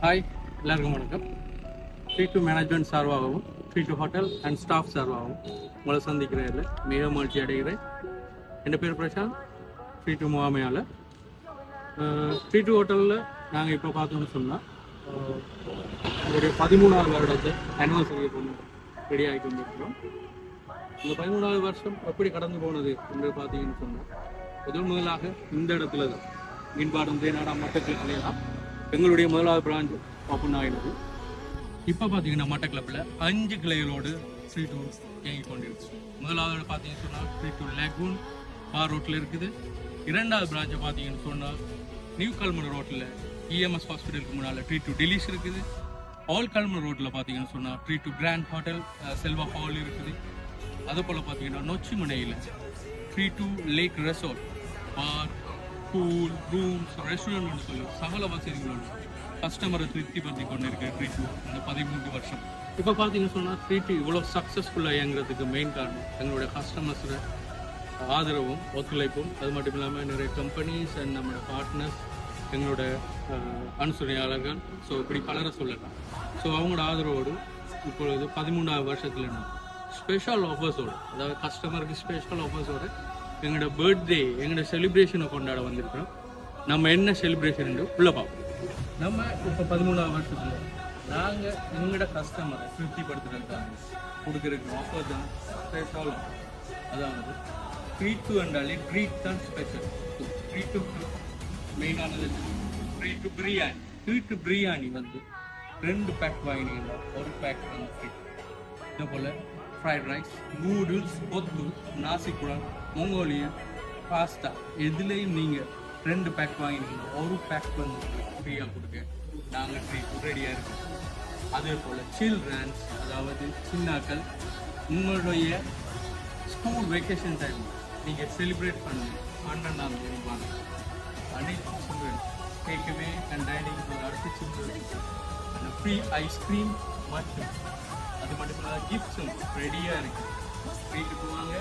Hi, எல்லாருக்கும் வணக்கம். Free to management சார்பாகவும் free to hotel and staff சார்பாகவும் உங்களை சந்திக்கிறதில் மிக மகிழ்ச்சி அடைகிறேன். என் பேர் பிரசாந்த், ஃப்ரீ டு முகாமையால். ஃப்ரீ டு ஹோட்டலில் நாங்கள் இப்போ பார்த்தோம்னு சொன்னால் எங்களுடைய 13வது வருடத்தை ஆனிவர்சரியை கொண்டு ரெடி ஆகி கொண்டிருக்கிறோம். இந்த 13வது வருஷம் எப்படி கடந்து போனது என்று பார்த்தீங்கன்னு சொன்னால் முதலாக இந்த இடத்துல தான் மீன்பாடும் தேனாடா மட்டக்கிழமையிலே தான் எங்களுடைய முதலாவது பிரான்ச் ஓப்பன் ஆகினது. இப்போ பார்த்தீங்கன்னா மட்டக்கிளப்பில் 5 கிளைகளோடு ஃப்ரீ டூ இயங்கிக் கொண்டிருக்கு. முதலாவது பார்த்தீங்கன்னு சொன்னால் ஃப்ரீ டூ லேகூன் பார் ரோட்டில் இருக்குது. இரண்டாவது பிரான்ச்சை பார்த்தீங்கன்னு சொன்னால் நியூ கல்முனை ரோட்டில் இஎம்எஸ் ஹாஸ்பிட்டலுக்கு முன்னால் ஃப்ரீ டூ டெலிஸ் இருக்குது. ஆல் கல்முனை ரோட்டில் பார்த்தீங்கன்னு சொன்னால் free to grand hotel Selva hall இருக்குது. அதே போல் பார்த்தீங்கன்னா நொச்சிமுனையில் free to lake resort bar pool rooms restaurant சொல்லி சகல வசதிகளோடு கஸ்டமரை திருப்திப்படுத்தி கொண்டு இருக்கிற ஃப்ரீ டூ இந்த 13 வருஷம். இப்போ பார்த்தீங்கன்னு சொன்னால் ஃப்ரீ டூ இவ்வளோ சக்ஸஸ்ஃபுல்லாக இயங்குறதுக்கு மெயின் காரணம் எங்களுடைய கஸ்டமர்ஸோட ஆதரவும் ஒத்துழைப்பும். அது மட்டும் இல்லாமல் நிறைய கம்பெனிஸ் அண்ட் நம்மளோட பார்ட்னர்ஸ், எங்களோட அனுசரணையாளர்கள், ஸோ இப்படி பலரை சொல்லலாம். ஸோ அவங்களோட ஆதரவோடு இப்பொழுது 13வது வருஷத்தில் ஸ்பெஷல் ஆஃபர்ஸோடு, அதாவது கஸ்டமருக்கு ஸ்பெஷல் ஆஃபர்ஸோடு எங்களோட பர்த்டே எங்களோட செலிப்ரேஷனை கொண்டாட வந்திருக்கிறோம். நம்ம என்ன செலிப்ரேஷன் உள்ள பார்ப்போம். நம்ம இப்போ 13வது வருஷத்தில் நாங்கள் எங்களோட கஸ்டமரை திருப்திப்படுத்துறதுக்காக கொடுக்குறதுக்கு ஆஃபர் தான் ஸ்பெஷல். அதாவது ஃப்ரீ டூ என்றாலே ட்ரீட் தான் ஸ்பெஷல். ஃப்ரீ டூ மெயினானது free to biryani. Free to biryani வந்து 2 பேக் வாங்கினீங்கன்னா 1 பேக் வந்து ஃப்ரீ. இதே போல் ஃப்ரைட் ரைஸ், நூடுல்ஸ், பொத்து, நாசிக்குழான், மொங்கோலியன், பாஸ்தா எதுலேயும் நீங்கள் 2 பேக் வாங்கினீங்கன்னா 1 பேக் வந்து ஃப்ரீயாக கொடுக்க நாங்கள் ஃப்ரீ ரெடியாக இருக்கோம். அதே போல் சில்ட்ரன்ஸ், அதாவது சின்னாக்கள், உங்களுடைய ஸ்கூல் வெக்கேஷன் டைம் நீங்கள் செலிப்ரேட் பண்ணி 12ஆம் தேதி வாங்க. அனைத்து சில்ட்ரன் டேக்அவே அண்ட் டைனிங் அடுத்த சில்ட்ரன் ஃப்ரீ ஐஸ்கிரீம் மற்றும் அது மட்டும் இல்லாத கிஃப்ட்ஸும் ரெடியாக இருக்குது. வீட்டுக்கு வாங்க,